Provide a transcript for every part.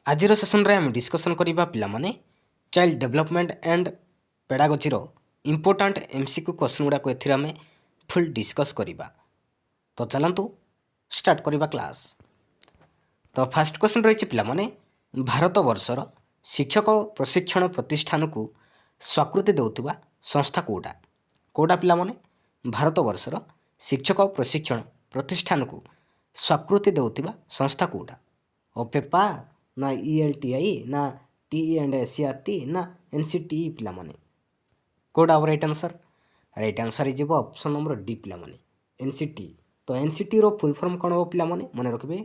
ଆଜିର ସେସନ୍ରେ ଆମେ ଡିସ୍କସନ୍ କରିବା ପିଲାମାନେ ଚାଇଲ୍ଡ ଡେଭଲପମେଣ୍ଟ ଆଣ୍ଡ ପେଡାଗୋଜିର ଇମ୍ପୋର୍ଟାଣ୍ଟ MCQ କ୍ୱେଶ୍ଚନ୍ ଗୁଡ଼ାକୁ ଏଥିରେ ଆମେ ଫୁଲ୍ ଡିସ୍କସ୍ କରିବା। ତ ଚାଲନ୍ତୁ ଷ୍ଟାର୍ଟ କରିବା କ୍ଲାସ୍। ତ ଫାର୍ଷ୍ଟ କ୍ୱେଶ୍ଚନ୍ ରହିଛି ପିଲାମାନେ, ଭାରତବର୍ଷର ଶିକ୍ଷକ ପ୍ରଶିକ୍ଷଣ ପ୍ରତିଷ୍ଠାନକୁ ସ୍ୱୀକୃତି ଦେଉଥିବା ସଂସ୍ଥା କେଉଁଟା? କେଉଁଟା ପିଲାମାନେ? ଭାରତବର୍ଷର ଶିକ୍ଷକ ପ୍ରଶିକ୍ଷଣ ପ୍ରତିଷ୍ଠାନକୁ ସ୍ୱୀକୃତି ଦେଉଥିବା ସଂସ୍ଥା କେଉଁଟା? OPEPA ନା ELTI ନା TE&SCERT ନା NCTE ପିଲାମାନେ? କେଉଁଟା ହେବ ରାଇଟ୍ ଆନ୍ସର୍? ରାଇଟ୍ ଆନ୍ସର୍ ହେଇଯିବ ଅପସନ୍ ନମ୍ବର ଡି ପିଲାମାନେ, NCTE। ତ NCTEର ଫୁଲ୍ ଫର୍ମ କ'ଣ ହେବ ପିଲାମାନେ? ମନେ ରଖିବେ,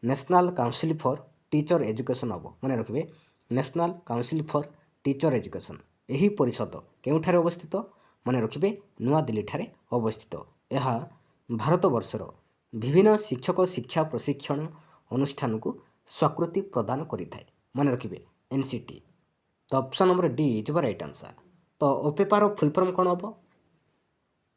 national council for teacher education ହେବ। ମନେ ରଖିବେ, national council for teacher education. ଏହି ପରିଷଦ କେଉଁଠାରେ ଅବସ୍ଥିତ? ମନେ ରଖିବେ, ନୂଆଦିଲ୍ଲୀଠାରେ ଅବସ୍ଥିତ। ଏହା ଭାରତବର୍ଷର ବିଭିନ୍ନ ଶିକ୍ଷକ ଶିକ୍ଷା ପ୍ରଶିକ୍ଷଣ ଅନୁଷ୍ଠାନକୁ ସ୍ୱୀକୃତି ପ୍ରଦାନ କରିଥାଏ। ମନେ ରଖିବେ, NCTE। ତ ଅପସନ୍ ନମ୍ବର ଡି ହେଇଯିବ ରାଇଟ୍ ଆନ୍ସର୍। ତ OPEPAର ଫୁଲ୍ ଫର୍ମ କ'ଣ ହେବ?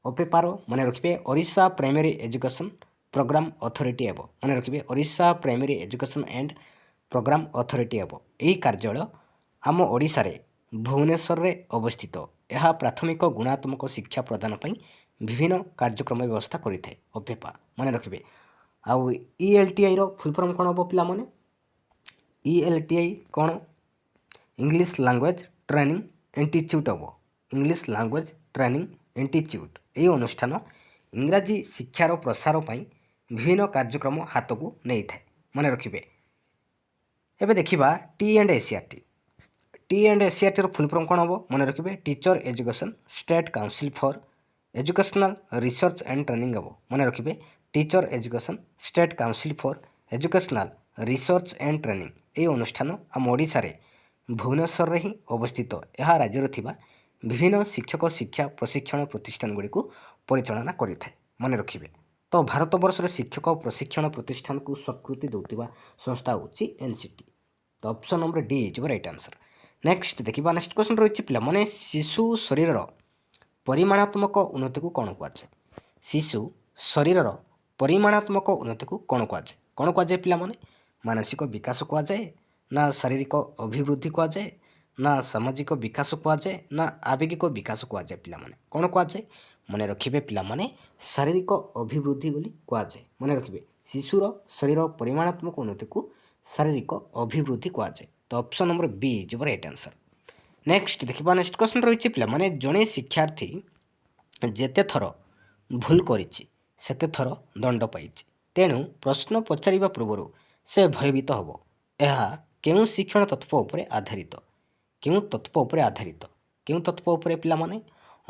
OPEPAର ମନେ ରଖିବେ Odisha primary education program authority ହେବ। ମନେ ରଖିବେ, Odisha primary education and program authority ହେବ। ଏହି କାର୍ଯ୍ୟାଳୟ ଆମ ଓଡ଼ିଶାରେ ଭୁବନେଶ୍ୱରରେ ଅବସ୍ଥିତ। ଏହା ପ୍ରାଥମିକ ଗୁଣାତ୍ମକ ଶିକ୍ଷା ପ୍ରଦାନ ପାଇଁ ବିଭିନ୍ନ କାର୍ଯ୍ୟକ୍ରମ ବ୍ୟବସ୍ଥା କରିଥାଏ। OPEPA ମନେ ରଖିବେ। ଆଉ ELTIର ଫୁଲ୍ ଫର୍ମ କ'ଣ ହେବ ପିଲାମାନେ? ELTI କ'ଣ? ଇଂଲିଶ ଲାଙ୍ଗୁଏଜ୍ ଟ୍ରେନିଂ ଇନଷ୍ଟିଚ୍ୟୁଟ୍ ହେବ। English language training institute. ଏହି ଅନୁଷ୍ଠାନ ଇଂରାଜୀ ଶିକ୍ଷାର ପ୍ରସାର ପାଇଁ ବିଭିନ୍ନ କାର୍ଯ୍ୟକ୍ରମ ହାତକୁ ନେଇଥାଏ। ମନେ ରଖିବେ। ଏବେ ଦେଖିବା TE&SCERT। TE&SCERTର ଫୁଲ୍ ଫର୍ମ କ'ଣ ହେବ? ମନେ ରଖିବେ, teacher education state council for educational research and training ହେବ। ମନେ ରଖିବେ, teacher education state council for educational research and training. ଏହି ଅନୁଷ୍ଠାନ ଆମ ଓଡ଼ିଶାରେ ଭୁବନେଶ୍ୱରରେ ହିଁ ଅବସ୍ଥିତ। ଏହା ରାଜ୍ୟରେ ଥିବା ବିଭିନ୍ନ ଶିକ୍ଷକ ଶିକ୍ଷା ପ୍ରଶିକ୍ଷଣ ପ୍ରତିଷ୍ଠାନଗୁଡ଼ିକୁ ପରିଚାଳନା କରିଥାଏ। ମନେ ରଖିବେ। ତ ଭାରତବର୍ଷର ଶିକ୍ଷକ ପ୍ରଶିକ୍ଷଣ ପ୍ରତିଷ୍ଠାନକୁ ସ୍ୱୀକୃତି ଦେଉଥିବା ସଂସ୍ଥା ହେଉଛି NCTE। ତ ଅପସନ୍ ନମ୍ବର ଡି ହେଇଯିବ ରାଇଟ୍ ଆନ୍ସର୍। ନେକ୍ସଟ ଦେଖିବା, ନେକ୍ସଟ କ୍ୱେଶ୍ଚନ୍ ରହିଛି ପିଲାମାନେ, ଶିଶୁ ଶରୀରର ପରିମାଣାତ୍ମକ ଉନ୍ନତିକୁ କ'ଣ କୁହାଯାଏ? ଶିଶୁ ଶରୀରର ପରିମାଣାତ୍ମକ ଉନ୍ନତିକୁ କ'ଣ କୁହାଯାଏ? କ'ଣ କୁହାଯାଏ ପିଲାମାନେ? ମାନସିକ ବିକାଶ କୁହାଯାଏ, ନା ଶାରୀରିକ ଅଭିବୃଦ୍ଧି କୁହାଯାଏ, ନା ସାମାଜିକ ବିକାଶ କୁହାଯାଏ, ନା ଆବେଗିକ ବିକାଶ କୁହାଯାଏ ପିଲାମାନେ? କ'ଣ କୁହାଯାଏ? ମନେ ରଖିବେ ପିଲାମାନେ, ଶାରୀରିକ ଅଭିବୃଦ୍ଧି ବୋଲି କୁହାଯାଏ। ମନେ ରଖିବେ, ଶିଶୁର ଶରୀର ପରିମାଣାତ୍ମକ ଉନ୍ନତିକୁ ଶାରୀରିକ ଅଭିବୃଦ୍ଧି କୁହାଯାଏ। ତ ଅପସନ୍ ନମ୍ବର ବି ହେଇଯିବ ରାଇଟ୍ ଆନ୍ସର୍। ନେକ୍ସଟ ଦେଖିବା, ନେକ୍ସଟ କ୍ୱେଶ୍ଚନ୍ ରହିଛି ପିଲାମାନେ, ଜଣେ ଶିକ୍ଷାର୍ଥୀ ଯେତେ ଥର ଭୁଲ କରିଛି ସେତେ ଥର ଦଣ୍ଡ ପାଇଛି। ତେଣୁ ପ୍ରଶ୍ନ ପଚାରିବା ପୂର୍ବରୁ ସେ ଭୟଭୀତ ହେବ। ଏହା କେଉଁ ଶିକ୍ଷଣ ତତ୍ତ୍ୱ ଉପରେ ଆଧାରିତ? କେଉଁ ତତ୍ତ୍ୱ ଉପରେ ଆଧାରିତ? କେଉଁ ତତ୍ତ୍ୱ ଉପରେ ପିଲାମାନେ?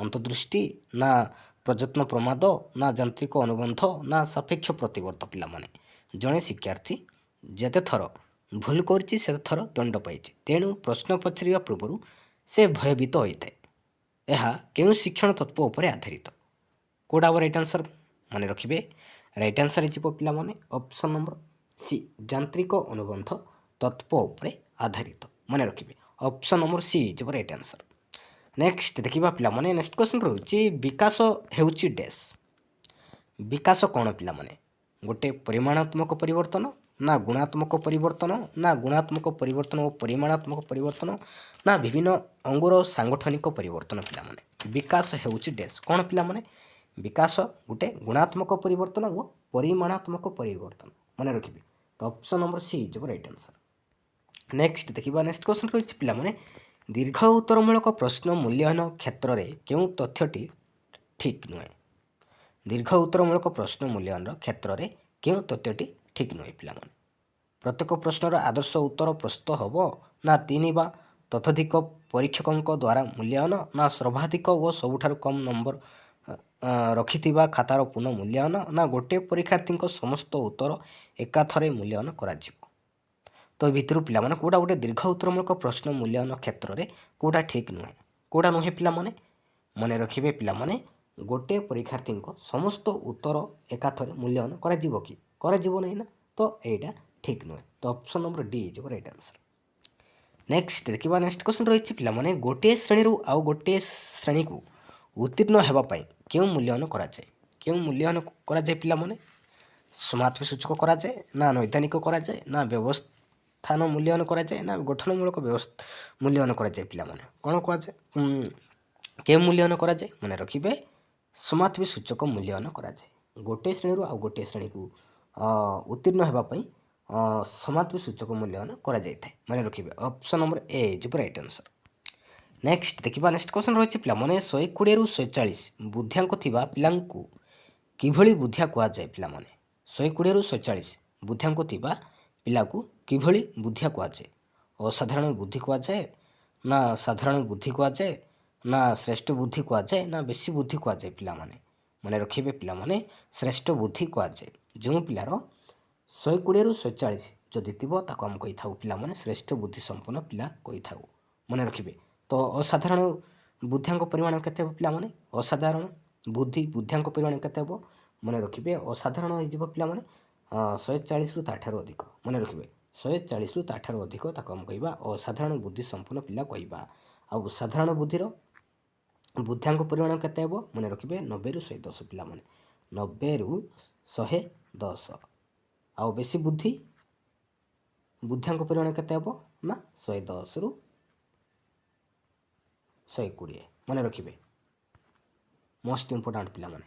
ଅନ୍ତର୍ଦୃଷ୍ଟି, ନା ପ୍ରଯତ୍ନ ପ୍ରମାଦ, ନା ଯାନ୍ତ୍ରିକ ଅନୁବନ୍ଧ, ନା ସାପେକ୍ଷ ପ୍ରତିବର୍ତ୍ତ ପିଲାମାନେ? ଜଣେ ଶିକ୍ଷାର୍ଥୀ ଯେତେ ଥର ଭୁଲ କରିଛି ସେତେ ଥର ଦଣ୍ଡ ପାଇଛି। ତେଣୁ ପ୍ରଶ୍ନ ପଚାରିବା ପୂର୍ବରୁ ସେ ଭୟଭୀତ ହୋଇଥାଏ। ଏହା କେଉଁ ଶିକ୍ଷଣ ତତ୍ତ୍ୱ ଉପରେ ଆଧାରିତ? କେଉଁଟା ହେବ ରାଇଟ୍ ଆନ୍ସର୍? ମନେ ରଖିବେ, ରାଇଟ୍ ଆନ୍ସର୍ ହେଇଯିବ ପିଲାମାନେ ଅପସନ୍ ନମ୍ବର ସି, ଯାନ୍ତ୍ରିକ ଅନୁବନ୍ଧ ତତ୍ତ୍ୱ ଉପରେ ଆଧାରିତ। ମନେ ରଖିବେ, ଅପସନ୍ ନମ୍ବର ସି ହେଇଯିବ ରାଇଟ୍ ଆନ୍ସର୍। ନେକ୍ସଟ ଦେଖିବା ପିଲାମାନେ, ନେକ୍ସଟ କ୍ୱେଶ୍ଚନ୍ ରହୁଛି, ବିକାଶ ହେଉଛି ଡ୍ୟାସ୍। ବିକାଶ କ'ଣ ପିଲାମାନେ? ଗୋଟେ ପରିମାଣାତ୍ମକ ପରିବର୍ତ୍ତନ, ନା ଗୁଣାତ୍ମକ ପରିବର୍ତ୍ତନ, ନା ଗୁଣାତ୍ମକ ପରିବର୍ତ୍ତନ ଓ ପରିମାଣାତ୍ମକ ପରିବର୍ତ୍ତନ, ନା ବିଭିନ୍ନ ଅଙ୍ଗୁର ସାଂଗଠନିକ ପରିବର୍ତ୍ତନ ପିଲାମାନେ? ବିକାଶ ହେଉଛି ଡ୍ୟାସ୍ କ'ଣ ପିଲାମାନେ? ବିକାଶ ଗୋଟେ ଗୁଣାତ୍ମକ ପରିବର୍ତ୍ତନ ଓ ପରିମାଣାତ୍ମକ ପରିବର୍ତ୍ତନ। ମନେ ରଖିବେ। ତ ଅପସନ୍ ନମ୍ବର ସି ହେଇଯିବ ରାଇଟ୍ ଆନ୍ସର୍। ନେକ୍ସଟ ଦେଖିବା, ନେକ୍ସଟ କ୍ୱେଶ୍ଚନ୍ ରହିଛି ପିଲାମାନେ, ଦୀର୍ଘ ଉତ୍ତରମୂଳକ ପ୍ରଶ୍ନ ମୂଲ୍ୟାୟନ କ୍ଷେତ୍ରରେ କେଉଁ ତଥ୍ୟଟି ଠିକ୍ ନୁହେଁ? ଦୀର୍ଘ ଉତ୍ତରମୂଳକ ପ୍ରଶ୍ନ ମୂଲ୍ୟାୟନର କ୍ଷେତ୍ରରେ କେଉଁ ତଥ୍ୟଟି ଠିକ୍ ନୁହେଁ ପିଲାମାନେ? ପ୍ରତ୍ୟେକ ପ୍ରଶ୍ନର ଆଦର୍ଶ ଉତ୍ତର ପ୍ରସ୍ତୁତ ହେବ, ନା 3 ବା ତତୋଧିକ ପରୀକ୍ଷକଙ୍କ ଦ୍ୱାରା ମୂଲ୍ୟାୟନ, ନା ସର୍ବାଧିକ ଓ ସବୁଠାରୁ କମ୍ ନମ୍ବର ରଖିଥିବା ଖାତାର ପୁନଃ ମୂଲ୍ୟାୟନ, ନା ଗୋଟିଏ ପରୀକ୍ଷାର୍ଥୀଙ୍କ ସମସ୍ତ ଉତ୍ତର ଏକାଥରେ ମୂଲ୍ୟାୟନ କରାଯିବ? ତ ଏ ଭିତରୁ ପିଲାମାନେ କେଉଁଟା ଗୋଟେ ଦୀର୍ଘ ଉତ୍ତରମୂଳକ ପ୍ରଶ୍ନ ମୂଲ୍ୟାୟନ କ୍ଷେତ୍ରରେ କେଉଁଟା ଠିକ୍ ନୁହେଁ? କେଉଁଟା ନୁହେଁ ପିଲାମାନେ? ମନେ ରଖିବେ ପିଲାମାନେ, ଗୋଟିଏ ପରୀକ୍ଷାର୍ଥୀଙ୍କ ସମସ୍ତ ଉତ୍ତର ଏକାଥରେ ମୂଲ୍ୟାୟନ କରାଯିବ କି? କରାଯିବ ନାହିଁ ନା। ତ ଏଇଟା ଠିକ୍ ନୁହେଁ। ତ ଅପସନ୍ ନମ୍ବର ଡି ହେଇଯିବ ରାଇଟ୍ ଆନ୍ସର୍। ନେକ୍ସଟ ଦେଖିବା, ନେକ୍ସଟ କ୍ୱେଶ୍ଚନ୍ ରହିଛି ପିଲାମାନେ, ଗୋଟିଏ ଶ୍ରେଣୀରୁ ଆଉ ଗୋଟିଏ ଶ୍ରେଣୀକୁ ଉତ୍ତୀର୍ଣ୍ଣ ହେବା ପାଇଁ କେଉଁ ମୂଲ୍ୟାୟନ କରାଯାଏ? କେଉଁ ମୂଲ୍ୟାୟନ କରାଯାଏ ପିଲାମାନେ? ସମାପ୍ତି ସୂଚକ କରାଯାଏ, ନା ନୈଦାନିକ କରାଯାଏ, ନା ସ୍ଥାନ ମୂଲ୍ୟାୟନ କରାଯାଏ ନା ଗଠନମୂଳକ ବ୍ୟବସ୍ଥା ମୂଲ୍ୟାୟନ କରାଯାଏ ପିଲାମାନେ କ'ଣ କୁହାଯାଏ କେଉଁ ମୂଲ୍ୟାୟନ କରାଯାଏ ମନେ ରଖିବେ ସମାପ୍ତି ସୂଚକ ମୂଲ୍ୟାୟନ କରାଯାଏ ଗୋଟିଏ ଶ୍ରେଣୀରୁ ଆଉ ଗୋଟିଏ ଶ୍ରେଣୀକୁ ଉତ୍ତୀର୍ଣ୍ଣ ହେବା ପାଇଁ ସମାପ୍ତି ସୂଚକ ମୂଲ୍ୟାୟନ କରାଯାଇଥାଏ ମନେ ରଖିବେ option number A is right answer. Next ଦେଖିବା ନେକ୍ସଟ କ୍ୱେଶ୍ଚନ୍ ରହିଛି ପିଲାମାନେ 120ରୁ 140 ବୁଦ୍ଧିଆଙ୍କ ଥିବା ପିଲାଙ୍କୁ କିଭଳି ବୁଦ୍ଧିଆ କୁହାଯାଏ ପିଲାମାନେ 120ରୁ 140 ବୁଦ୍ଧିଆଙ୍କ ଥିବା ପିଲାକୁ କିଭଳି ବୁଦ୍ଧିଆ କୁହାଯାଏ ଅସାଧାରଣ ବୁଦ୍ଧି କୁହାଯାଏ ନା ସାଧାରଣ ବୁଦ୍ଧି କୁହାଯାଏ ନା ଶ୍ରେଷ୍ଠ ବୁଦ୍ଧି କୁହାଯାଏ ନା ବେଶୀ ବୁଦ୍ଧି କୁହାଯାଏ ପିଲାମାନେ ମନେ ରଖିବେ ପିଲାମାନେ ଶ୍ରେଷ୍ଠ ବୁଦ୍ଧି କୁହାଯାଏ ଯେଉଁ ପିଲାର 120ରୁ 140 ଯଦି ଥିବ ତାକୁ ଆମେ କହିଥାଉ ପିଲାମାନେ ଶ୍ରେଷ୍ଠ ବୁଦ୍ଧି ସମ୍ପନ୍ନ ପିଲା କହିଥାଉ ମନେ ରଖିବେ ତ ଅସାଧାରଣ ବୁଦ୍ଧିଆଙ୍କ ପରିମାଣ କେତେ ହେବ ପିଲାମାନେ ଅସାଧାରଣ ବୁଦ୍ଧିଆଙ୍କ ପରିମାଣ କେତେ ହେବ ମନେ ରଖିବେ ଅସାଧାରଣ ହେଇଯିବ ପିଲାମାନେ 140ରୁ ତାଠାରୁ ଅଧିକ ମନେ ରଖିବେ 140ରୁ ତାଠାରୁ ଅଧିକ ତାକୁ ଆମେ କହିବା ଅସାଧାରଣ ବୁଦ୍ଧି ସମ୍ପନ୍ନ ପିଲା କହିବା ଆଉ ସାଧାରଣ ବୁଦ୍ଧିଆଙ୍କ ପରିମାଣ କେତେ ହେବ ମନେ ରଖିବେ 90ରୁ 110 ପିଲାମାନେ 90ରୁ 110 ଆଉ ବେଶୀ ବୁଦ୍ଧିଆଙ୍କ ପରିମାଣ କେତେ ହେବ ନା 110ରୁ 120 ମନେ ରଖିବେ ମୋଷ୍ଟ ଇମ୍ପୋର୍ଟାଣ୍ଟ ପିଲାମାନେ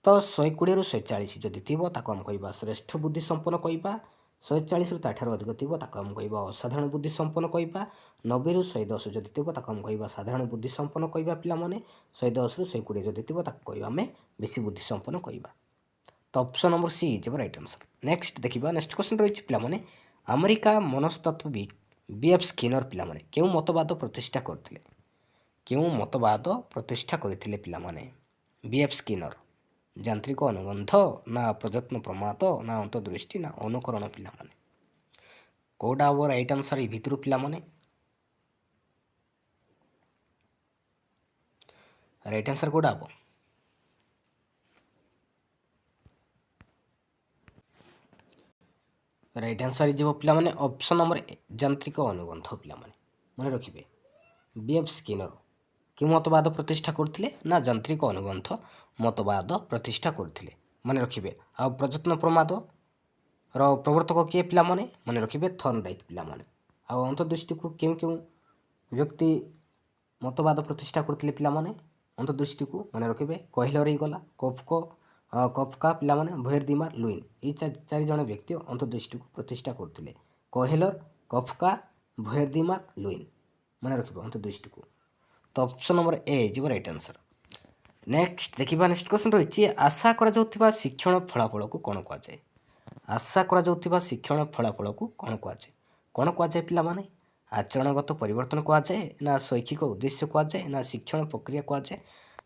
ତ 120ରୁ 140 ଯଦି ଥିବ ତାକୁ ଆମେ କହିବା ଶ୍ରେଷ୍ଠ ବୁଦ୍ଧି ସମ୍ପନ୍ନ କହିବା 140ରୁ ତାଠାରୁ ଅଧିକ ଥିବ ତାକୁ ଆମେ କହିବା ଅସାଧାରଣ ବୁଦ୍ଧି ସମ୍ପନ୍ନ କହିବା 90ରୁ 110 ଯଦି ଥିବ ତାକୁ ଆମେ କହିବା ସାଧାରଣ ବୁଦ୍ଧି ସମ୍ପନ୍ନ କହିବା ପିଲାମାନେ 110ରୁ 120 ଯଦି ଥିବ ତାକୁ କହିବା ଆମେ ବେଶୀ ବୁଦ୍ଧି ସମ୍ପନ୍ନ କହିବା ତ option number C is right answer. Next ଦେଖିବା ନେକ୍ସଟ କ୍ୱେଶ୍ଚନ୍ ରହିଛି ପିଲାମାନେ ଆମେରିକା ମନସ୍ତତ୍ତ୍ୱବିତ୍ B.F. ସ୍କିନର ପିଲାମାନେ କେଉଁ ମତବାଦ ପ୍ରତିଷ୍ଠା କରିଥିଲେ ପିଲାମାନେ B.F. ସ୍କିନର ଯାନ୍ତ୍ରିକ ଅନୁବନ୍ଧ ନା ପ୍ରଯତ୍ନ ପ୍ରମାଦ ନା ଅନ୍ତର୍ଦୃଷ୍ଟି ନା ଅନୁକରଣ ପିଲାମାନେ କେଉଁଟା ହେବ ରାଇଟ୍ ଆନ୍ସର୍ ଏଇ ଭିତରୁ ପିଲାମାନେ ରାଇଟ୍ ଆନ୍ସର୍ କେଉଁଟା ହେବ ରାଇଟ୍ ଆନ୍ସର୍ ହେଇଯିବ ପିଲାମାନେ ଅପସନ୍ ନମ୍ବର ଯାନ୍ତ୍ରିକ ଅନୁବନ୍ଧ ପିଲାମାନେ ମନେ ରଖିବେ B.F. ସ୍କିନର କେଉଁ ମତବାଦ ପ୍ରତିଷ୍ଠା କରୁଥିଲେ ନା ଯାନ୍ତ୍ରିକ ଅନୁବନ୍ଧ ମତବାଦ ପ୍ରତିଷ୍ଠା କରୁଥିଲେ ମନେ ରଖିବେ ଆଉ ପ୍ରଯତ୍ନ ପ୍ରମାଦର ପ୍ରବର୍ତ୍ତକ କିଏ ପିଲାମାନେ ମନେ ରଖିବେ ଥର୍ନଡାଇକ୍ ପିଲାମାନେ ଆଉ ଅନ୍ତର୍ଦୃଷ୍ଟିକୁ କେଉଁ ବ୍ୟକ୍ତି ମତବାଦ ପ୍ରତିଷ୍ଠା କରୁଥିଲେ ପିଲାମାନେ ଅନ୍ତର୍ଦୃଷ୍ଟିକୁ ମନେ ରଖିବେ କହିଲର ହେଇଗଲା କଫକା ପିଲାମାନେ ଭଏରଦିମାର ଲୁଇନ୍ ଏଇ 4 ଜଣ ବ୍ୟକ୍ତି ଅନ୍ତର୍ଦୃଷ୍ଟିକୁ ପ୍ରତିଷ୍ଠା କରୁଥିଲେ କହିଲର କଫକା ଭଏରଦିମାର ଲୁଇନ୍ ମନେ ରଖିବେ ଅନ୍ତର୍ଦୃଷ୍ଟିକୁ ତ ଅପସନ୍ ନମ୍ବର ଏ ଯିବ ରାଇଟ୍ ଆନ୍ସର୍। ନେକ୍ସଟ ଦେଖିବା ନେକ୍ସଟ କ୍ୱେଶ୍ଚନ୍ ରହିଛି ଆଶା କରାଯାଉଥିବା ଶିକ୍ଷଣ ଫଳାଫଳକୁ କ'ଣ କୁହାଯାଏ ଆଶା କରାଯାଉଥିବା ଶିକ୍ଷଣ ଫଳାଫଳକୁ କ'ଣ କୁହାଯାଏ ପିଲାମାନେ ଆଚରଣଗତ ପରିବର୍ତ୍ତନ କୁହାଯାଏ ନା ଶୈକ୍ଷିକ ଉଦ୍ଦେଶ୍ୟ କୁହାଯାଏ ନା ଶିକ୍ଷଣ ପ୍ରକ୍ରିୟା କୁହାଯାଏ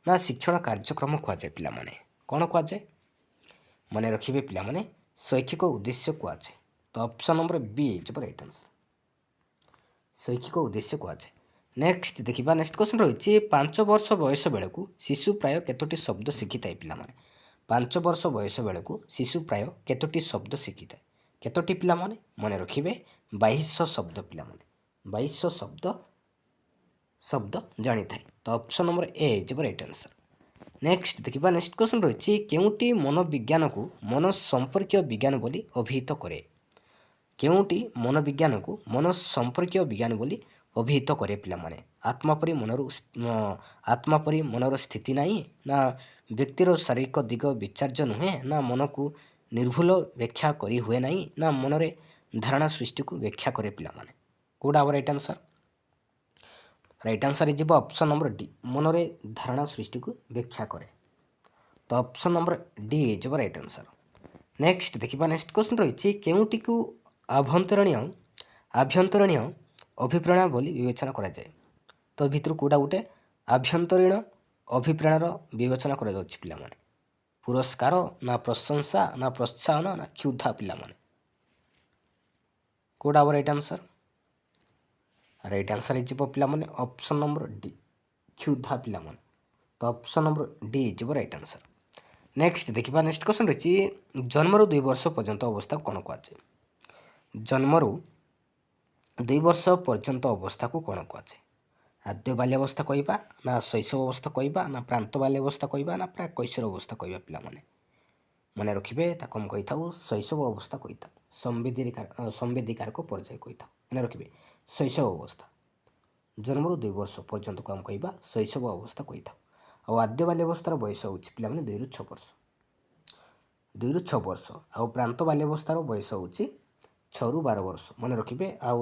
ନା ଶିକ୍ଷଣ କାର୍ଯ୍ୟକ୍ରମ କୁହାଯାଏ ପିଲାମାନେ କ'ଣ କୁହାଯାଏ ମନେ ରଖିବେ ପିଲାମାନେ ଶୈକ୍ଷିକ ଉଦ୍ଦେଶ୍ୟ କୁହାଯାଏ ତ ଅପସନ୍ ନମ୍ବର ବି ଯିବ ରାଇଟ୍ ଆନ୍ସର୍ ଶୈକ୍ଷିକ ଉଦ୍ଦେଶ୍ୟ କୁହାଯାଏ। ନେକ୍ସଟ ଦେଖିବା ନେକ୍ସଟ କ୍ୱେଶ୍ଚନ୍ ରହିଛି 5 ବର୍ଷ ବୟସ ବେଳକୁ ଶିଶୁ ପ୍ରାୟ କେତୋଟି ଶବ୍ଦ ଶିଖିଥାଏ ପିଲାମାନେ 5 ବର୍ଷ ବୟସ ବେଳକୁ ଶିଶୁ ପ୍ରାୟ କେତୋଟି ଶବ୍ଦ ଶିଖିଥାଏ କେତୋଟି ପିଲାମାନେ ମନେ ରଖିବେ 2200 ଶବ୍ଦ ପିଲାମାନେ 2200 ଶବ୍ଦ ଜାଣିଥାଏ ତ ଅପସନ୍ ନମ୍ବର ଏ ଯିବ ରାଇଟ୍ ଆନ୍ସର୍। ନେକ୍ସଟ ଦେଖିବା ନେକ୍ସଟ କ୍ୱେଶ୍ଚନ୍ ରହିଛି କେଉଁଟି ମନୋବିଜ୍ଞାନକୁ ମନ ସମ୍ପର୍କୀୟ ବିଜ୍ଞାନ ବୋଲି ଅଭିହିତ କରେ କେଉଁଟି ମନୋବିଜ୍ଞାନକୁ ମନ ସମ୍ପର୍କୀୟ ବିଜ୍ଞାନ ବୋଲି ଅଭିହିତ କରେ ପିଲାମାନେ ଆତ୍ମା ପରି ମନର ସ୍ଥିତି ନାହିଁ ନା ବ୍ୟକ୍ତିର ଶାରୀରିକ ଦିଗ ବିଚାର୍ଯ୍ୟ ନୁହେଁ ନା ମନକୁ ନିର୍ଭୁଲ ବ୍ୟାଖ୍ୟା କରି ହୁଏ ନାହିଁ ନା ମନରେ ଧାରଣା ସୃଷ୍ଟିକୁ ବ୍ୟାଖ୍ୟା କରେ ପିଲାମାନେ କେଉଁଟା ହେବ ରାଇଟ୍ ଆନ୍ସର୍ ରାଇଟ୍ ଆନ୍ସର୍ ହେଇଯିବ ଅପସନ୍ ନମ୍ବର ଡି ମନରେ ଧାରଣା ସୃଷ୍ଟିକୁ ବ୍ୟାଖ୍ୟା କରେ ତ ଅପସନ୍ ନମ୍ବର ଡି ହେଇଯିବ ରାଇଟ୍ ଆନ୍ସର୍। ନେକ୍ସଟ ଦେଖିବା ନେକ୍ସଟ କ୍ୱେଶ୍ଚନ୍ ରହିଛି କେଉଁଟିକୁ ଆଭ୍ୟନ୍ତରୀଣ ଅଭିପ୍ରେରଣା ବୋଲି ବିବେଚନା କରାଯାଏ ତ ଭିତରୁ କେଉଁଟା ଗୋଟେ ଆଭ୍ୟନ୍ତରୀଣ ଅଭିପ୍ରେରଣାର ବିବେଚନା କରାଯାଉଛି ପିଲାମାନେ ପୁରସ୍କାର ନା ପ୍ରଶଂସା ନା ପ୍ରୋତ୍ସାହନ ନା କ୍ଷୁଧା ପିଲାମାନେ କେଉଁଟା ହେବ ରାଇଟ୍ ଆନ୍ସର୍ ହେଇଯିବ ପିଲାମାନେ ଅପସନ୍ ନମ୍ବର ଡି କ୍ଷୁଧା ପିଲାମାନେ ତ ଅପସନ୍ ନମ୍ବର ଡି ହେଇଯିବ ରାଇଟ୍ ଆନ୍ସର୍। ନେକ୍ସଟ ଦେଖିବା ନେକ୍ସଟ କ୍ୱେଶ୍ଚନ୍ ରହିଛି ଜନ୍ମରୁ 2 ବର୍ଷ ପର୍ଯ୍ୟନ୍ତ ଅବସ୍ଥାକୁ କ'ଣ କୁହାଯାଏ ଜନ୍ମରୁ 2 ବର୍ଷ ପର୍ଯ୍ୟନ୍ତ ଅବସ୍ଥାକୁ କ'ଣ କୁହାଯାଏ ଆଦ୍ୟ ବାଲ୍ୟାବସ୍ଥା କହିବା ନା ଶୈଶବ ଅବସ୍ଥା କହିବା ନା ପ୍ରାନ୍ତ ବାଲ୍ୟାବସ୍ଥା କହିବା ନା ପ୍ରାକ୍ କୈଶୋର ଅବସ୍ଥା କହିବା ପିଲାମାନେ ମନେ ରଖିବେ ତାକୁ ଆମେ କହିଥାଉ ଶୈଶବ ଅବସ୍ଥା କହିଥାଉ ସମ୍ବେଦିକାରକ ପର୍ଯ୍ୟାୟ କହିଥାଉ। ମନେ ରଖିବେ ଶୈଶବ ଅବସ୍ଥା, ଜନ୍ମରୁ 2 ବର୍ଷ ପର୍ଯ୍ୟନ୍ତକୁ ଆମେ କହିବା ଶୈଶବ ଅବସ୍ଥା କହିଥାଉ। ଆଉ ଆଦ୍ୟ ବାଲ୍ୟାବସ୍ଥାର ବୟସ ହେଉଛି ପିଲାମାନେ 2ରୁ 6 ବର୍ଷ, 2ରୁ 6 ବର୍ଷ। ଆଉ ପ୍ରାନ୍ତ ବାଲ୍ୟାବସ୍ଥାର ବୟସ ହେଉଛି 6ରୁ 12 ବର୍ଷ ମନେ ରଖିବେ। ଆଉ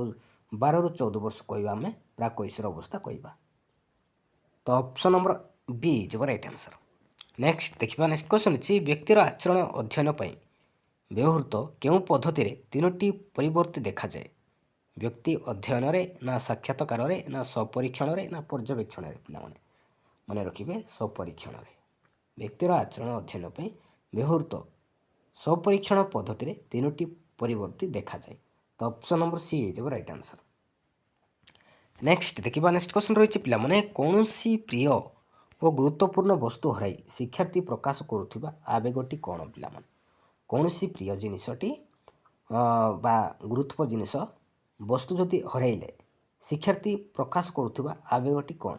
12ରୁ 14 ବର୍ଷ କହିବା ଆମେ ପ୍ରାକ୍ କୈଶୋର ଅବସ୍ଥା କହିବା। ତ ଅପସନ୍ ନମ୍ବର ବି ଯିବ ରାଇଟ୍ ଆନ୍ସର୍। ନେକ୍ସଟ ଦେଖିବା, ନେକ୍ସଟ କ୍ୱେଶ୍ଚନ୍ ଅଛି ବ୍ୟକ୍ତିର ଆଚରଣ ଅଧ୍ୟୟନ ପାଇଁ ବ୍ୟବହୃତ କେଉଁ ପଦ୍ଧତିରେ 3ଟି ପରିବର୍ତ୍ତୀ ଦେଖାଯାଏ? ବ୍ୟକ୍ତି ଅଧ୍ୟୟନରେ, ନା ସାକ୍ଷାତକାରରେ, ନା ସ୍ୱପରୀକ୍ଷଣରେ, ନା ପର୍ଯ୍ୟବେକ୍ଷଣରେ? ପିଲାମାନେ ମନେ ରଖିବେ ସ୍ୱପରୀକ୍ଷଣରେ। ବ୍ୟକ୍ତିର ଆଚରଣ ଅଧ୍ୟୟନ ପାଇଁ ବ୍ୟବହୃତ ସ୍ୱପରୀକ୍ଷଣ ପଦ୍ଧତିରେ 3ଟି ପରିବର୍ତ୍ତୀ ଦେଖାଯାଏ। ତ ଅପସନ୍ ନମ୍ବର ସି ହେଇଯିବ ରାଇଟ୍ ଆନ୍ସର୍। ନେକ୍ସଟ ଦେଖିବା, ନେକ୍ସଟ କ୍ୱେଶ୍ଚନ୍ ରହିଛି ପିଲାମାନେ କୌଣସି ପ୍ରିୟ ଓ ଗୁରୁତ୍ୱପୂର୍ଣ୍ଣ ବସ୍ତୁ ହରାଇ ଶିକ୍ଷାର୍ଥୀ ପ୍ରକାଶ କରୁଥିବା ଆବେଗଟି କ'ଣ? ପିଲାମାନେ କୌଣସି ପ୍ରିୟ ଜିନିଷଟି ବା ଗୁରୁତ୍ୱ ଜିନିଷ ବସ୍ତୁ ଯଦି ହରାଇଲେ ଶିକ୍ଷାର୍ଥୀ ପ୍ରକାଶ କରୁଥିବା ଆବେଗଟି କ'ଣ?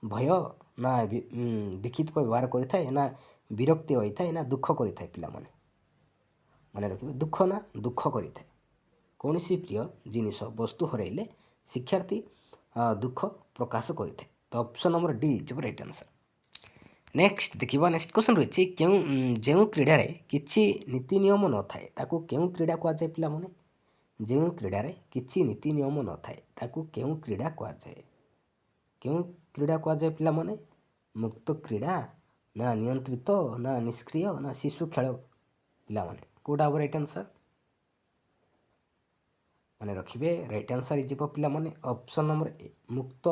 ଭୟ, ନା ବିକ୍ଷିପ୍ତ ବ୍ୟବହାର କରିଥାଏ, ନା ବିରକ୍ତି ହୋଇଥାଏ, ନା ଦୁଃଖ କରିଥାଏ? ପିଲାମାନେ ମନେ ରଖିବେ ଦୁଃଖ ନା ଦୁଃଖ କରିଥାଏ। କୌଣସି ପ୍ରିୟ ଜିନିଷ ବସ୍ତୁ ହରାଇଲେ ଶିକ୍ଷାର୍ଥୀ ଦୁଃଖ ପ୍ରକାଶ କରିଥାଏ। ତ ଅପସନ୍ ନମ୍ବର ଡି ଯିବ ରାଇଟ୍ ଆନ୍ସର୍। ନେକ୍ସଟ ଦେଖିବା, ନେକ୍ସଟ କ୍ୱେଶ୍ଚନ୍ ରହିଛି ଯେଉଁ କ୍ରୀଡ଼ାରେ କିଛି ନୀତି ନିୟମ ନଥାଏ ତାକୁ କେଉଁ କ୍ରୀଡ଼ା କୁହାଯାଏ? ପିଲାମାନେ ଯେଉଁ କ୍ରୀଡ଼ାରେ କିଛି ନୀତି ନିୟମ ନଥାଏ ତାକୁ କେଉଁ କ୍ରୀଡ଼ା କୁହାଯାଏ? କେଉଁ କ୍ରୀଡ଼ା କୁହାଯାଏ ପିଲାମାନେ? ମୁକ୍ତ କ୍ରୀଡ଼ା, ନା ନିୟନ୍ତ୍ରିତ, ନା ନିଷ୍କ୍ରିୟ, ନା ଶିଶୁ ଖେଳ? ପିଲାମାନେ କେଉଁଟା ହେବ ରାଇଟ୍ ଆନ୍ସର୍? ମନେ ରଖିବେ ରାଇଟ୍ ଆନ୍ସର୍ ଯିବ ପିଲାମାନେ ଅପସନ୍ ନମ୍ବର ଏ, ମୁକ୍ତ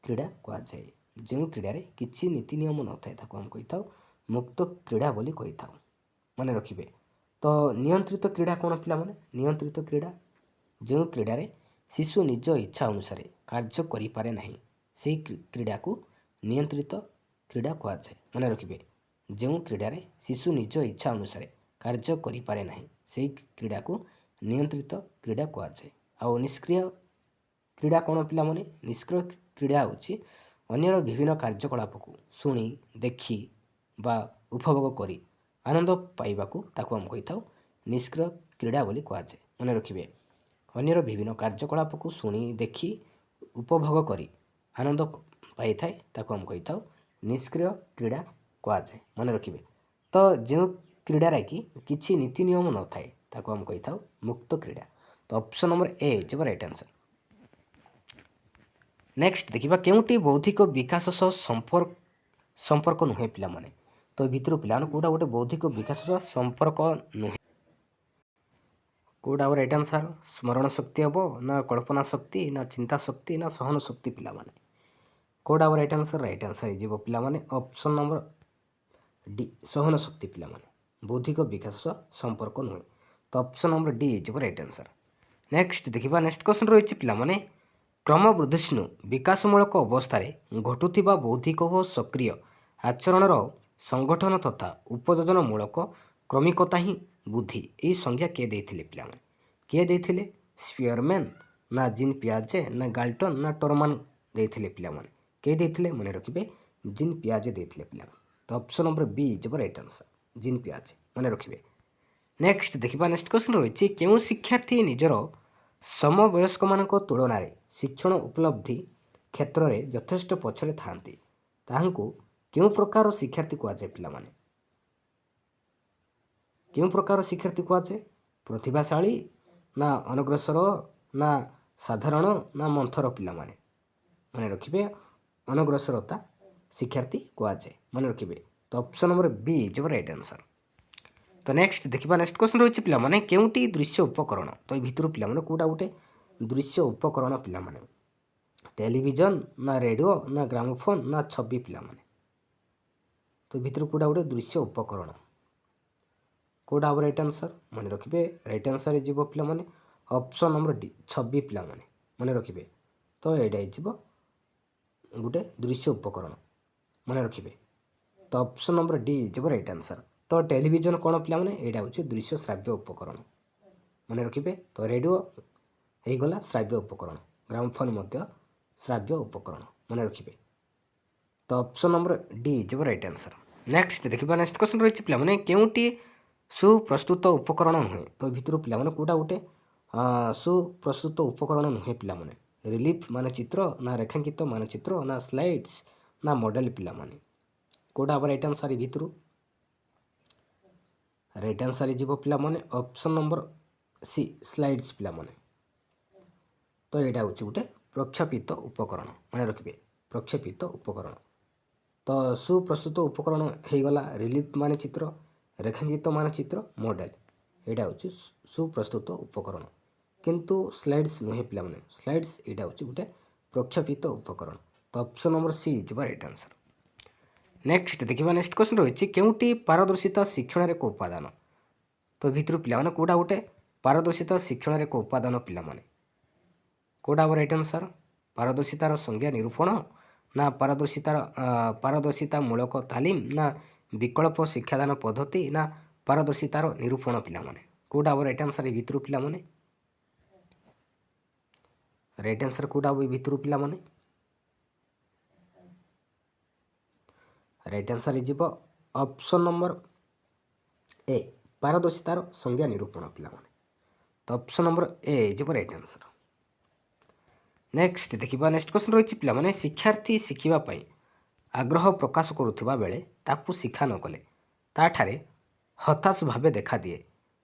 କ୍ରୀଡ଼ା କୁହାଯାଏ। ଯେଉଁ କ୍ରୀଡ଼ାରେ କିଛି ନୀତି ନିୟମ ନଥାଏ ତାକୁ ଆମେ କହିଥାଉ ମୁକ୍ତ କ୍ରୀଡ଼ା ବୋଲି କହିଥାଉ। ମନେ ରଖିବେ। ତ ନିୟନ୍ତ୍ରିତ କ୍ରୀଡ଼ା କ'ଣ ପିଲାମାନେ? ନିୟନ୍ତ୍ରିତ କ୍ରୀଡ଼ା ଯେଉଁ କ୍ରୀଡ଼ାରେ ଶିଶୁ ନିଜ ଇଚ୍ଛା ଅନୁସାରେ କାର୍ଯ୍ୟ କରିପାରେ ନାହିଁ ସେହି କ୍ରୀଡ଼ାକୁ ନିୟନ୍ତ୍ରିତ କ୍ରୀଡ଼ା କୁହାଯାଏ। ମନେ ରଖିବେ ଯେଉଁ କ୍ରୀଡ଼ାରେ ଶିଶୁ ନିଜ ଇଚ୍ଛା ଅନୁସାରେ କାର୍ଯ୍ୟ କରିପାରେ ନାହିଁ ସେହି କ୍ରୀଡ଼ାକୁ ନିୟନ୍ତ୍ରିତ କ୍ରୀଡ଼ା କୁହାଯାଏ। ଆଉ ନିଷ୍କ୍ରିୟ କ୍ରୀଡ଼ା କ'ଣ ପିଲାମାନେ? ନିଷ୍କ୍ରିୟ କ୍ରୀଡ଼ା ହେଉଛି ଅନ୍ୟର ବିଭିନ୍ନ କାର୍ଯ୍ୟକଳାପକୁ ଶୁଣି, ଦେଖି ବା ଉପଭୋଗ କରି ଆନନ୍ଦ ପାଇବାକୁ ତାକୁ ଆମେ କହିଥାଉ ନିଷ୍କ୍ରିୟ କ୍ରୀଡ଼ା ବୋଲି କୁହାଯାଏ। ମନେ ରଖିବେ ଅନ୍ୟର ବିଭିନ୍ନ କାର୍ଯ୍ୟକଳାପକୁ ଶୁଣି, ଦେଖି, ଉପଭୋଗ କରି ଆନନ୍ଦ ପାଇଥାଏ ତାକୁ ଆମେ କହିଥାଉ ନିଷ୍କ୍ରିୟ କ୍ରୀଡ଼ା କୁହାଯାଏ। ମନେ ରଖିବେ। ତ ଯେଉଁ କ୍ରୀଡ଼ାରେ କି କିଛି ନୀତି ନିୟମ ନଥାଏ ତାକୁ ଆମେ କହିଥାଉ ମୁକ୍ତ କ୍ରୀଡ଼ା। ତ ଅପସନ୍ ନମ୍ବର ଏ ଯିବ ରାଇଟ୍ ଆନ୍ସର୍। ନେକ୍ସଟ ଦେଖିବା କେଉଁଟି ବୌଦ୍ଧିକ ବିକାଶ ସହ ସମ୍ପର୍କ ନୁହେଁ? ପିଲାମାନେ ତ ଏ ଭିତରୁ ପିଲାମାନେ କେଉଁଟା ଗୋଟେ ବୌଦ୍ଧିକ ବିକାଶ ସହ ସମ୍ପର୍କ ନୁହେଁ? କେଉଁଟା ହେବ ରାଇଟ୍ ଆନ୍ସର୍? ସ୍ମରଣ ଶକ୍ତି ହେବ, ନା କଳ୍ପନା ଶକ୍ତି, ନା ଚିନ୍ତା ଶକ୍ତି, ନା ସହନ ଶକ୍ତି? ପିଲାମାନେ କେଉଁଟା ହେବ ରାଇଟ୍ ଆନ୍ସର୍? ରାଇଟ୍ ଆନ୍ସର୍ ହେଇଯିବ ପିଲାମାନେ ଅପସନ୍ ନମ୍ବର ଡି ସହନ ଶକ୍ତି। ପିଲାମାନେ ବୌଦ୍ଧିକ ବିକାଶ ସହ ସମ୍ପର୍କ ନୁହେଁ। ତ ଅପସନ୍ ନମ୍ବର ଡି ହେଇଯିବ ରାଇଟ୍ ଆନ୍ସର୍। ନେକ୍ସଟ ଦେଖିବା, ନେକ୍ସଟ କ୍ୱେଶ୍ଚନ୍ ରହିଛି ପିଲାମାନେ କ୍ରମବର୍ଦ୍ଧିଷ୍ଣୁ ବିକାଶମୂଳକ ଅବସ୍ଥାରେ ଘଟୁଥିବା ବୌଦ୍ଧିକ ଓ ସକ୍ରିୟ ଆଚରଣର ସଂଗଠନ ତଥା ଉପଯୋଜନମୂଳକ କ୍ରମିକତା ହିଁ ବୁଦ୍ଧି। ଏହି ସଂଜ୍ଞା କିଏ ଦେଇଥିଲେ? ପିଲାମାନେ କିଏ ଦେଇଥିଲେ? ସ୍ପିୟରମ୍ୟାନ୍, ନା ଜିନ୍ ପିଆଜେ, ନା ଗାଲ୍ଟନ୍, ନା ଟରମାନ ଦେଇଥିଲେ? ପିଲାମାନେ କିଏ ଦେଇଥିଲେ? ମନେ ରଖିବେ ଜିନ୍ ପିଆଜେ ଦେଇଥିଲେ ପିଲାମାନେ। ତ ଅପସନ୍ ନମ୍ବର ବି ଯିବ ରାଇଟ୍ ଆନ୍ସର୍ ଜିନ୍ ପିଆଜେ। ମନେ ରଖିବେ। ନେକ୍ସଟ ଦେଖିବା, ନେକ୍ସଟ କ୍ୱେଶ୍ଚନ୍ ରହିଛି କେଉଁ ଶିକ୍ଷାର୍ଥୀ ନିଜର ସମବୟସ୍କମାନଙ୍କ ତୁଳନାରେ ଶିକ୍ଷଣ ଉପଲବ୍ଧି କ୍ଷେତ୍ରରେ ଯଥେଷ୍ଟ ପଛରେ ଥାନ୍ତି ତାହାଙ୍କୁ କେଉଁ ପ୍ରକାର ଶିକ୍ଷାର୍ଥୀ କୁହାଯାଏ? ପିଲାମାନେ କେଉଁ ପ୍ରକାର ଶିକ୍ଷାର୍ଥୀ କୁହାଯାଏ? ପ୍ରତିଭାଶାଳୀ, ନା ଅନଗ୍ରସର, ନା ସାଧାରଣ, ନା ମନ୍ଥର? ପିଲାମାନେ ମନେ ରଖିବେ ଅନଗ୍ରସରତା ଶିକ୍ଷାର୍ଥୀ କୁହାଯାଏ। ମନେ ରଖିବେ। ତ ଅପସନ୍ ନମ୍ବର ବି ଯିବ ରାଇଟ୍ ଆନ୍ସର୍। ତ ନେକ୍ସଟ ଦେଖିବା, ନେକ୍ସଟ କ୍ୱେଶ୍ଚନ୍ ରହିଛି ପିଲାମାନେ କେଉଁଟି ଦୃଶ୍ୟ ଉପକରଣ? ତ ଏ ଭିତରୁ ପିଲାମାନେ କେଉଁଟା ଗୋଟେ ଦୃଶ୍ୟ ଉପକରଣ? ପିଲାମାନେ ଟେଲିଭିଜନ, ନା ରେଡ଼ିଓ, ନା ଗ୍ରାମୋଫୋନ୍, ନା ଛବି? ପିଲାମାନେ ତ ଏ ଭିତରୁ କେଉଁଟା ଗୋଟେ ଦୃଶ୍ୟ ଉପକରଣ? କେଉଁଟା ହେବ ରାଇଟ୍ ଆନ୍ସର୍? ମନେ ରଖିବେ ରାଇଟ୍ ଆନ୍ସର୍ ହେଇଯିବ ପିଲାମାନେ ଅପସନ୍ ନମ୍ବର ଡି ଛବି। ପିଲାମାନେ ମନେ ରଖିବେ ତ ଏଇଟା ହେଇଯିବ ଗୋଟେ ଦୃଶ୍ୟ ଉପକରଣ। ମନେ ରଖିବେ ତ ଅପସନ୍ ନମ୍ବର ଡି ହେଇଯିବ ରାଇଟ୍ ଆନ୍ସର୍। ତ ଟେଲିଭିଜନ କ'ଣ ପିଲାମାନେ? ଏଇଟା ହେଉଛି ଦୃଶ୍ୟ ଶ୍ରାବ୍ୟ ଉପକରଣ। ମନେ ରଖିବେ। ତ ରେଡ଼ିଓ ହେଇଗଲା ଶ୍ରାବ୍ୟ ଉପକରଣ, ଗ୍ରାମୋଫୋନ୍ ମଧ୍ୟ ଶ୍ରାବ୍ୟ ଉପକରଣ। ମନେ ରଖିବେ। ତ ଅପସନ୍ ନମ୍ବର ଡି ହେଇଯିବ ରାଇଟ୍ ଆନ୍ସର୍। ନେକ୍ସଟ ଦେଖିବା, ନେକ୍ସଟ କ୍ୱେଶ୍ଚନ୍ ରହିଛି ପିଲାମାନେ କେଉଁଟି ସୁପ୍ରସ୍ତୁତ ଉପକରଣ ନୁହେଁ। ତ ଭିତରୁ ପିଲାମାନେ କେଉଁଟା ଗୋଟେ ସୁପ୍ରସ୍ତୁତ ଉପକରଣ ନୁହେଁ ପିଲାମାନେ। ରିଲିଫ୍ ମାନଚିତ୍ର ନା ରେଖାଙ୍କିତ ମାନଚିତ୍ର ନା ସ୍ଲାଇଡ୍ସ ନା ମଡେଲ ପିଲାମାନେ। କେଉଁଟା ହେବ ରାଇଟ୍ ଆନ୍ସର୍ ଏ ଭିତରୁ? ରାଇଟ୍ ଆନ୍ସର୍ ଯିବ ପିଲାମାନେ ଅପସନ୍ ନମ୍ବର ସି ସ୍ଲାଇଡ୍ସ ପିଲାମାନେ। ତ ଏଇଟା ହେଉଛି ଗୋଟେ ପ୍ରକ୍ଷେପିତ ଉପକରଣ, ମନେ ରଖିବେ ପ୍ରକ୍ଷେପିତ ଉପକରଣ। ତ ସୁପ୍ରସ୍ତୁତ ଉପକରଣ ହେଇଗଲା ରିଲିଫ୍ ମାନଚିତ୍ର, ରେଖାଙ୍କିତ ମାନଚିତ୍ର, ମଡେଲ। ଏଇଟା ହେଉଛି ସୁପ୍ରସ୍ତୁତ ଉପକରଣ, କିନ୍ତୁ ସ୍ଲାଇଡ୍ସ ନୁହେଁ ପିଲାମାନେ। ସ୍ଲାଇଡ୍ସ ଏଇଟା ହେଉଛି ଗୋଟେ ପ୍ରକ୍ଷେପିତ ଉପକରଣ। ତ ଅପସନ୍ ନମ୍ବର ସି ଯିବ ରାଇଟ୍ ଆନ୍ସର୍। ନେକ୍ସଟ ଦେଖିବା, ନେକ୍ସଟ କ୍ୱେଶ୍ଚନ୍ ରହିଛି କେଉଁଟି ପାରଦର୍ଶିତା ଶିକ୍ଷଣର ଏକ ଉପାଦାନ? ତ ଭିତରୁ ପିଲାମାନେ କେଉଁଟା ଗୋଟେ ପାରଦର୍ଶିତା ଶିକ୍ଷଣର ଏକ ଉପାଦାନ ପିଲାମାନେ? କେଉଁଟା ହେବ ରାଇଟ୍ ଆନ୍ସର୍? ପାରଦର୍ଶିତାର ସଂଜ୍ଞା ନିରୂପଣ ନା ପାରଦର୍ଶିତା ମୂଳକ ତାଲିମ ନା ବିକଳ୍ପ ଶିକ୍ଷାଦାନ ପଦ୍ଧତି ନା ପାରଦର୍ଶିତାର ନିରୂପଣ ପିଲାମାନେ? କେଉଁଟା ହେବ ରାଇଟ୍ ଆନ୍ସର୍ ଏ ଭିତରୁ ପିଲାମାନେ? ରାଇଟ୍ ଆନ୍ସର୍ କେଉଁଟା ହେବ ଏ ଭିତରୁ ପିଲାମାନେ? ରାଇଟ୍ ଆନ୍ସର୍ ଯିବ ଅପସନ୍ ନମ୍ବର ଏ ପାରଦର୍ଶିତାର ସଂଜ୍ଞା ନିରୂପଣ ପିଲାମାନେ। ତ ଅପସନ୍ ନମ୍ବର ଏ ଯିବ ରାଇଟ୍ ଆନ୍ସର୍। ନେକ୍ସଟ ଦେଖିବା, ନେକ୍ସଟ କ୍ୱେଶ୍ଚନ୍ ରହିଛି ପିଲାମାନେ ଶିକ୍ଷାର୍ଥୀ ଶିଖିବା ପାଇଁ ଆଗ୍ରହ ପ୍ରକାଶ କରୁଥିବା ବେଳେ ତାକୁ ଶିକ୍ଷା ନ କଲେ ତାଠାରେ ହତାଶ ଭାବେ ଦେଖାଦିଏ।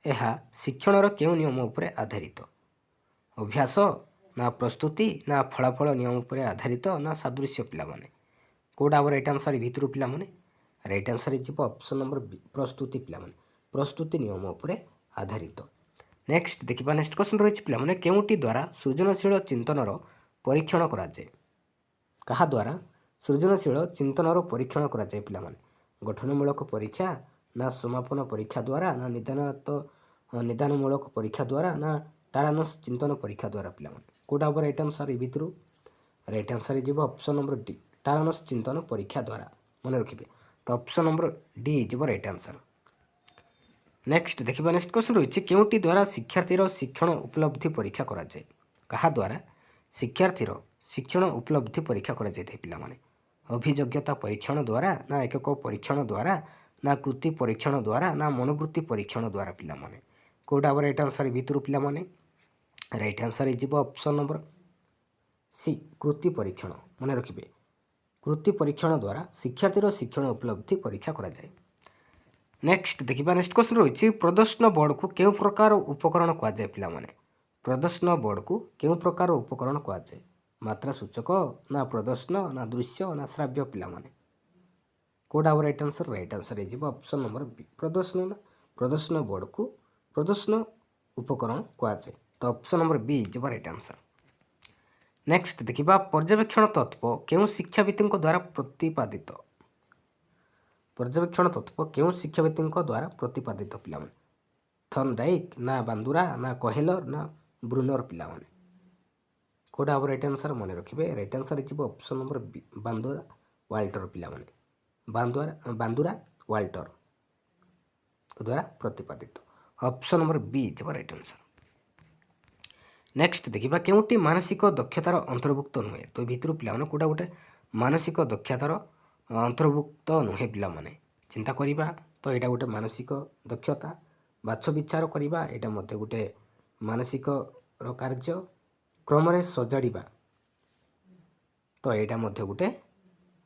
ଏହା ଶିକ୍ଷଣର କେଉଁ ନିୟମ ଉପରେ ଆଧାରିତ? ଅଭ୍ୟାସ ନା ପ୍ରସ୍ତୁତି ନା ଫଳାଫଳ ନିୟମ ଉପରେ ଆଧାରିତ ନା ସାଦୃଶ୍ୟ ପିଲାମାନେ? କେଉଁଟା ହେବ ରାଇଟ୍ ଆନ୍ସର୍ ଭିତରୁ ପିଲାମାନେ? ରାଇଟ୍ ଆନ୍ସର୍ ଯିବ ଅପସନ୍ ନମ୍ବର ବି ପ୍ରସ୍ତୁତି ପିଲାମାନେ। ପ୍ରସ୍ତୁତି ନିୟମ ଉପରେ ଆଧାରିତ। ନେକ୍ସଟ ଦେଖିବା, ନେକ୍ସଟ କ୍ୱେଶ୍ଚନ୍ ରହିଛି ପିଲାମାନେ କେଉଁଟି ଦ୍ୱାରା ସୃଜନଶୀଳ ଚିନ୍ତନର ପରୀକ୍ଷଣ କରାଯାଏ? କାହା ଦ୍ୱାରା ସୃଜନଶୀଳ ଚିନ୍ତନର ପରୀକ୍ଷଣ କରାଯାଏ ପିଲାମାନେ? ଗଠନମୂଳକ ପରୀକ୍ଷା ନା ସମାପନ ପରୀକ୍ଷା ଦ୍ୱାରା ନା ନିଦାନମୂଳକ ପରୀକ୍ଷା ଦ୍ୱାରା ନା ଟାରାନସ୍ ଚିନ୍ତନ ପରୀକ୍ଷା ଦ୍ୱାରା ପିଲାମାନେ? କେଉଁଟା ହେବ ରାଇଟ୍ ଆନ୍ସର୍ ଏ ଭିତରୁ? ରାଇଟ୍ ଆନ୍ସର୍ ଯିବ ଅପସନ୍ ନମ୍ବର ଡି ଟାରାନସ୍ ଚିନ୍ତନ ପରୀକ୍ଷା ଦ୍ୱାରା, ମନେ ରଖିବେ। ତ ଅପସନ୍ ନମ୍ବର ଡି ଯିବ ରାଇଟ୍ ଆନ୍ସର୍। ନେକ୍ସଟ ଦେଖିବା, ନେକ୍ସଟ କ୍ୱେଶ୍ଚନ୍ ରହିଛି କେଉଁଟି ଦ୍ୱାରା ଶିକ୍ଷାର୍ଥୀର ଶିକ୍ଷଣ ଉପଲବ୍ଧି ପରୀକ୍ଷା କରାଯାଏ? କାହା ଦ୍ୱାରା ଶିକ୍ଷାର୍ଥୀର ଶିକ୍ଷଣ ଉପଲବ୍ଧି ପରୀକ୍ଷା କରାଯାଇଥାଏ ପିଲାମାନେ? ଅଭିଯୋଗ୍ୟତା ପରୀକ୍ଷଣ ଦ୍ୱାରା ନା ଏକକ ପରୀକ୍ଷଣ ଦ୍ୱାରା ନା କୃତି ପରୀକ୍ଷଣ ଦ୍ୱାରା ନା ମନୋବୃତ୍ତି ପରୀକ୍ଷଣ ଦ୍ୱାରା ପିଲାମାନେ? କେଉଁଟା ହେବ ରାଇଟ୍ ଆନ୍ସର୍ ଭିତରୁ ପିଲାମାନେ? ରାଇଟ୍ ଆନ୍ସର୍ ଯିବ ଅପସନ୍ ନମ୍ବର ସି କୃତି ପରୀକ୍ଷଣ, ମନେ ରଖିବେ। କୃତି ପରୀକ୍ଷଣ ଦ୍ୱାରା ଶିକ୍ଷାର୍ଥୀର ଶିକ୍ଷଣ ଉପଲବ୍ଧି ପରୀକ୍ଷା କରାଯାଏ। ନେକ୍ସଟ ଦେଖିବା, ନେକ୍ସଟ କ୍ୱେଶ୍ଚନ୍ ରହିଛି ପ୍ରଦର୍ଶନ ବୋର୍ଡକୁ କେଉଁ ପ୍ରକାର ଉପକରଣ କୁହାଯାଏ ପିଲାମାନେ? ପ୍ରଦର୍ଶନ ବୋର୍ଡକୁ କେଉଁ ପ୍ରକାର ଉପକରଣ କୁହାଯାଏ? ମାତ୍ରା ସୂଚକ ନା ପ୍ରଦର୍ଶନ ନା ଦୃଶ୍ୟ ନା ଶ୍ରାବ୍ୟ ପିଲାମାନେ? କେଉଁଟା ହେବ ରାଇଟ୍ ଆନ୍ସର୍? ରାଇଟ୍ ଆନ୍ସର୍ ହେଇଯିବ ଅପସନ୍ ନମ୍ବର ବି ପ୍ରଦର୍ଶନ ବୋର୍ଡକୁ ପ୍ରଦର୍ଶନ ଉପକରଣ କୁହାଯାଏ। ତ ଅପସନ୍ ନମ୍ବର ବି ଯିବ ରାଇଟ୍ ଆନ୍ସର୍। ନେକ୍ସଟ ଦେଖିବା ପର୍ଯ୍ୟବେକ୍ଷଣ ତତ୍ତ୍ୱ କେଉଁ ଶିକ୍ଷାବିତଙ୍କ ଦ୍ୱାରା ପ୍ରତିପାଦିତ? ପର୍ଯ୍ୟବେକ୍ଷଣ ତତ୍ତ୍ୱ କେଉଁ ଶିକ୍ଷାବିତଙ୍କ ଦ୍ୱାରା ପ୍ରତିପାଦିତ ପିଲାମାନେ? ଥର୍ନଡାଇକ୍ ନା ବାନ୍ଦୁରା ନା କହେଲର ନା ବ୍ରୁନର ପିଲାମାନେ? କେଉଁଟା ହେବ ରାଇଟ୍ ଆନ୍ସର୍? ମନେ ରଖିବେ ରାଇଟ୍ ଆନ୍ସର୍ ଯିବ ଅପସନ୍ ନମ୍ବର ବି ବାନ୍ଦୁରା ୱାଲ୍ଟର ପିଲାମାନେ। ବାନ୍ଦୁରା ୱାଲ୍ଟର ଦ୍ୱାରା ପ୍ରତିପାଦିତ। ଅପସନ୍ ନମ୍ବର ବି ଯିବ ରାଇଟ୍ ଆନ୍ସର୍। ନେକ୍ସଟ ଦେଖିବା କେଉଁଟି ମାନସିକ ଦକ୍ଷତାର ଅନ୍ତର୍ଭୁକ୍ତ ନୁହେଁ? ତ ଭିତରୁ ପିଲାମାନେ କେଉଁଟା ଗୋଟେ ମାନସିକ ଦକ୍ଷତାର ଅନ୍ତର୍ଭୁକ୍ତ ନୁହେଁ ପିଲାମାନେ? ଚିନ୍ତା କରିବା, ତ ଏଇଟା ଗୋଟେ ମାନସିକ ଦକ୍ଷତା। ବାଛ ବିଚାର କରିବା, ଏଇଟା ମଧ୍ୟ ଗୋଟେ ମାନସିକର କାର୍ଯ୍ୟ। କ୍ରମରେ ସଜାଡ଼ିବା, ତ ଏଇଟା ମଧ୍ୟ ଗୋଟେ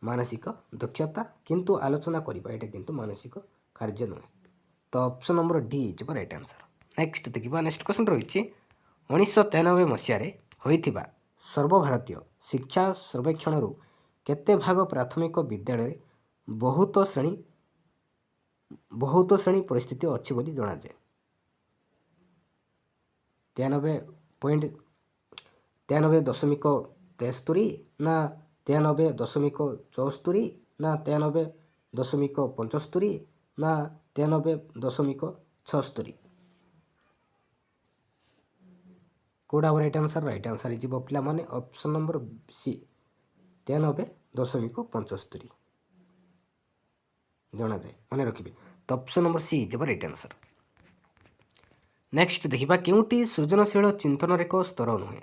ମାନସିକ ଦକ୍ଷତା। କିନ୍ତୁ ଆଲୋଚନା କରିବା, ଏଇଟା କିନ୍ତୁ ମାନସିକ କାର୍ଯ୍ୟ ନୁହେଁ। ତ ଅପସନ୍ ନମ୍ବର ଡି ଯିବ ରାଇଟ୍ ଆନ୍ସର୍। ନେକ୍ସଟ ଦେଖିବା, ନେକ୍ସଟ କ୍ୱେଶ୍ଚନ୍ ରହିଛି 1993 ମସିହାରେ ହୋଇଥିବା ସର୍ବଭାରତୀୟ ଶିକ୍ଷା ସର୍ବେକ୍ଷଣରୁ କେତେ ଭାଗ ପ୍ରାଥମିକ ବିଦ୍ୟାଳୟରେ ବହୁତ ଶ୍ରେଣୀ ପରିସ୍ଥିତି ଅଛି ବୋଲି ଜଣାଯାଏ? 93.73 ନା 93.74 ନା 93.75 ନା 93.76? କେଉଁଟା ହେବ ରାଇଟ୍ ଆନ୍ସର୍? ରାଇଟ୍ ଆନ୍ସର୍ ଯିବ ପିଲାମାନେ ଅପସନ୍ ନମ୍ବର ସି 93.75 ଜଣାଯାଏ, ମନେ ରଖିବେ। ତ ଅପସନ୍ ନମ୍ବର ସି ଯିବ ରାଇଟ୍ ଆନ୍ସର୍। ନେକ୍ସଟ ଦେଖିବା କେଉଁଟି ସୃଜନଶୀଳ ଚିନ୍ତନର ଏକ ସ୍ତର ନୁହେଁ?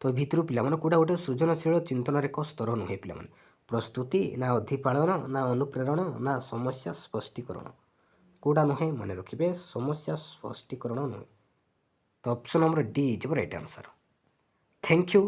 ତ ଭିତରୁ ପିଲାମାନେ କେଉଁଟା ଗୋଟେ ସୃଜନଶୀଳ ଚିନ୍ତନର ଏକ ସ୍ତର ନୁହେଁ ପିଲାମାନେ? ପ୍ରସ୍ତୁତି ନା ଅଧିପାଳନ ନା ଅନୁପ୍ରେରଣ ନା ସମସ୍ୟା ସ୍ପଷ୍ଟୀକରଣ? କେଉଁଟା ନୁହେଁ ମନେ ରଖିବେ, ସମସ୍ୟା ସ୍ପଷ୍ଟୀକରଣ ନୁହେଁ। ତ option number D is right answer. Thank you.